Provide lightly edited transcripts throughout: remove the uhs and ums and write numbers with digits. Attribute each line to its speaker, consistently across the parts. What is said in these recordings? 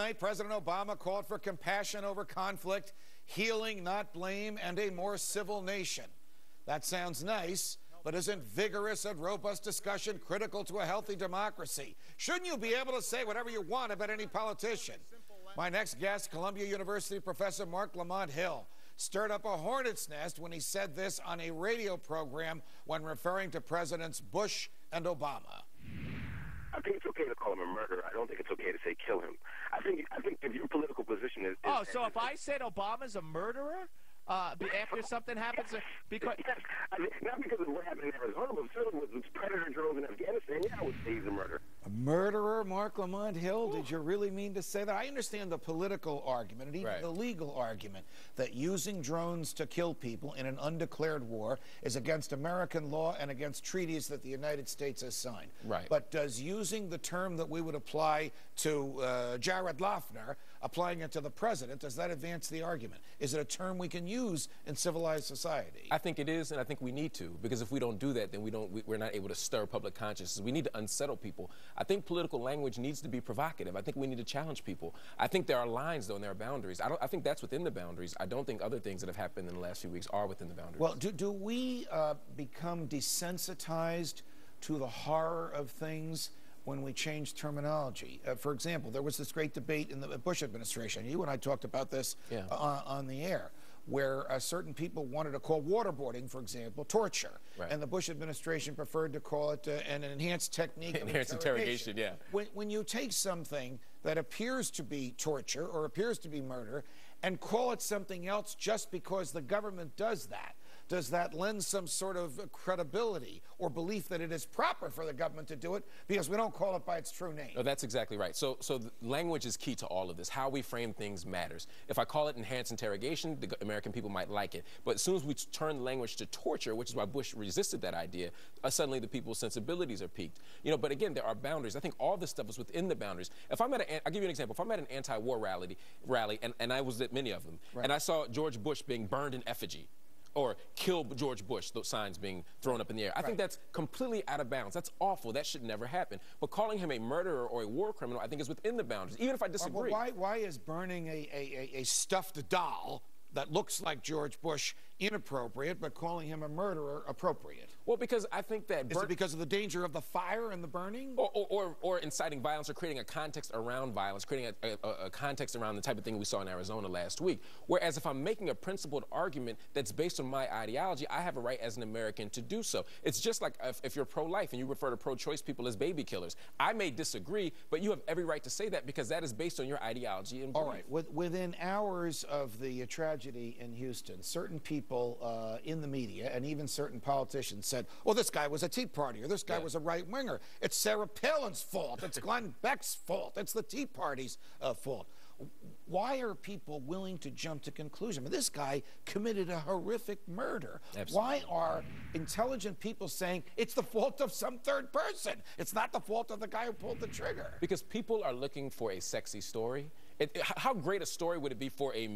Speaker 1: Tonight, President Obama called for compassion over conflict, healing, not blame, and a more civil nation. That sounds nice, but isn't vigorous and robust discussion critical to a healthy democracy? Shouldn't you be able to say whatever you want about any politician? My next guest, Columbia University professor Marc Lamont Hill, stirred up a hornet's nest when he said this on a radio program when referring to Presidents Bush and Obama.
Speaker 2: I think it's okay to call him a murderer. I don't think it's okay to say kill him. I think if your political position is
Speaker 3: so if I said Obama's a murderer after something happens, because
Speaker 2: yes, not because of what happened in Arizona, but certainly with predator drones in Afghanistan, yeah, I would say he's a murderer.
Speaker 1: A murderer, Marc Lamont Hill? Ooh. Did you really mean to say that? I understand the political argument and even the legal argument that using drones to kill people in an undeclared war is against American law and against treaties that the United States has signed.
Speaker 4: Right.
Speaker 1: But does using the term that we would apply to Jared Loughner, applying it to the president, does that advance the argument? Is it a term we can use in civilized society?
Speaker 4: I think it is, and I think we need to, because if we don't do that, then we're not able to stir public consciousness. We need to unsettle people. I think political language needs to be provocative. I think we need to challenge people. I think there are lines, though, and there are boundaries. I think that's within the boundaries. I don't think other things that have happened in the last few weeks are within the boundaries.
Speaker 1: Well, do we become desensitized to the horror of things when we change terminology? For example, there was this great debate in the Bush administration. You and I talked about this on the air, where certain people wanted to call waterboarding, for example, torture.
Speaker 4: Right. And
Speaker 1: the Bush administration preferred to call it an enhanced technique of
Speaker 4: enhanced interrogation, yeah.
Speaker 1: When you take something that appears to be torture or appears to be murder and call it something else just because the government does that lend some sort of credibility or belief that it is proper for the government to do it because we don't call it by its true name?
Speaker 4: No, that's exactly right. So the language is key to all of this. How we frame things matters. If I call it enhanced interrogation, the American people might like it. But as soon as we turn the language to torture, which is why Bush resisted that idea, suddenly the people's sensibilities are piqued. You know, but again, there are boundaries. I think all this stuff is within the boundaries. If I'm at I'll give you an example. If I'm at an anti-war rally, and I was at many of them, and I saw George Bush being burned in effigy, or kill George Bush, those signs being thrown up in the air. I think that's completely out of bounds. That's awful. That should never happen. But calling him a murderer or a war criminal, I think, is within the boundaries, even if I disagree.
Speaker 1: Well, why is burning a stuffed doll that looks like George Bush inappropriate, but calling him a murderer appropriate?
Speaker 4: Well, because I think that...
Speaker 1: Is it because of the danger of the fire and the burning?
Speaker 4: Or inciting violence, or creating a context around violence, creating a context around the type of thing we saw in Arizona last week. Whereas if I'm making a principled argument that's based on my ideology, I have a right as an American to do so. It's just like if you're pro-life and you refer to pro-choice people as baby killers. I may disagree, but you have every right to say that because that is based on your ideology and belief.
Speaker 1: All right. Within hours of the tragedy in Houston, certain people in the media and even certain politicians said, well, this guy was a Tea Partier, this guy was a right-winger. It's Sarah Palin's fault. It's Glenn Beck's fault. It's the Tea Party's fault. Why are people willing to jump to conclusion? I mean, this guy committed a horrific murder.
Speaker 4: Absolutely.
Speaker 1: Why are intelligent people saying it's the fault of some third person? It's not the fault of the guy who pulled the trigger.
Speaker 4: Because people are looking for a sexy story. How great a story would it be for a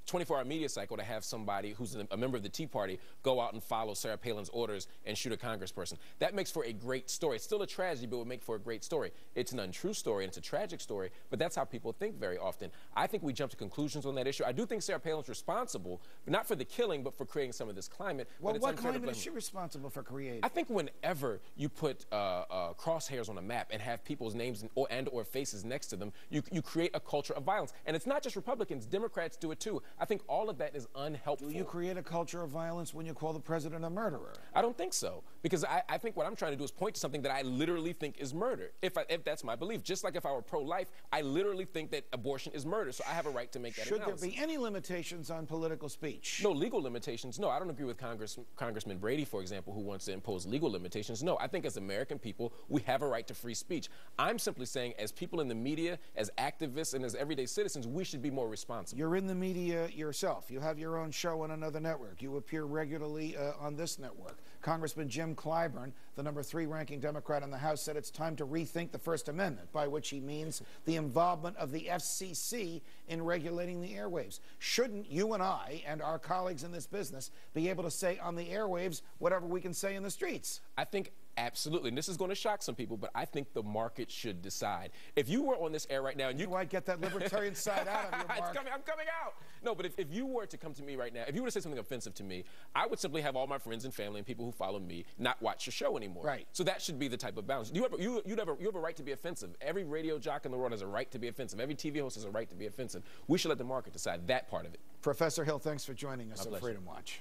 Speaker 4: 24-hour media cycle to have somebody who's a member of the Tea Party go out and follow Sarah Palin's orders and shoot a congressperson? That makes for a great story. It's still a tragedy, but it would make for a great story. It's an untrue story, and it's a tragic story, but that's how people think very often. I think we jump to conclusions on that issue. I do think Sarah Palin's responsible, not for the killing, but for creating some of this climate.
Speaker 1: Well, what climate is she responsible for creating?
Speaker 4: I think whenever you put crosshairs on a map and have people's names and/or faces next to them, you create a culture of violence. And it's not just Republicans. Democrats do it too. I think all of that is unhelpful.
Speaker 1: Do you create a culture of violence when you call the president a murderer?
Speaker 4: I don't think so, because I think what I'm trying to do is point to something that I literally think is murder, if that's my belief. Just like if I were pro-life, I literally think that abortion is murder, so I have a right to make that analysis.
Speaker 1: Should there be any limitations on political speech?
Speaker 4: No, legal limitations, no. I don't agree with Congressman Brady, for example, who wants to impose legal limitations. No, I think as American people, we have a right to free speech. I'm simply saying, as people in the media, as activists, and as everyday citizens, we should be more responsible.
Speaker 1: You're in the media yourself. You have your own show on another network. You appear regularly on this network. Congressman Jim Clyburn, the #3 ranking Democrat in the House, said it's time to rethink the First Amendment, by which he means the involvement of the FCC in regulating the airwaves. Shouldn't you and I and our colleagues in this business be able to say on the airwaves whatever we can say in the streets?
Speaker 4: I think Absolutely. And this is going to shock some people, but I think the market should decide. If you were on this air right now and you...
Speaker 1: Do I get that libertarian side out of you, Mark?
Speaker 4: I'm coming out. No, but if you were to come to me right now, if you were to say something offensive to me, I would simply have all my friends and family and people who follow me not watch your show anymore.
Speaker 1: Right.
Speaker 4: So that should be the type of balance. You have a right to be offensive. Every radio jock in the world has a right to be offensive. Every TV host has a right to be offensive. We should let the market decide that part of it.
Speaker 1: Professor Hill, thanks for joining us
Speaker 4: My
Speaker 1: on
Speaker 4: pleasure.
Speaker 1: Freedom Watch.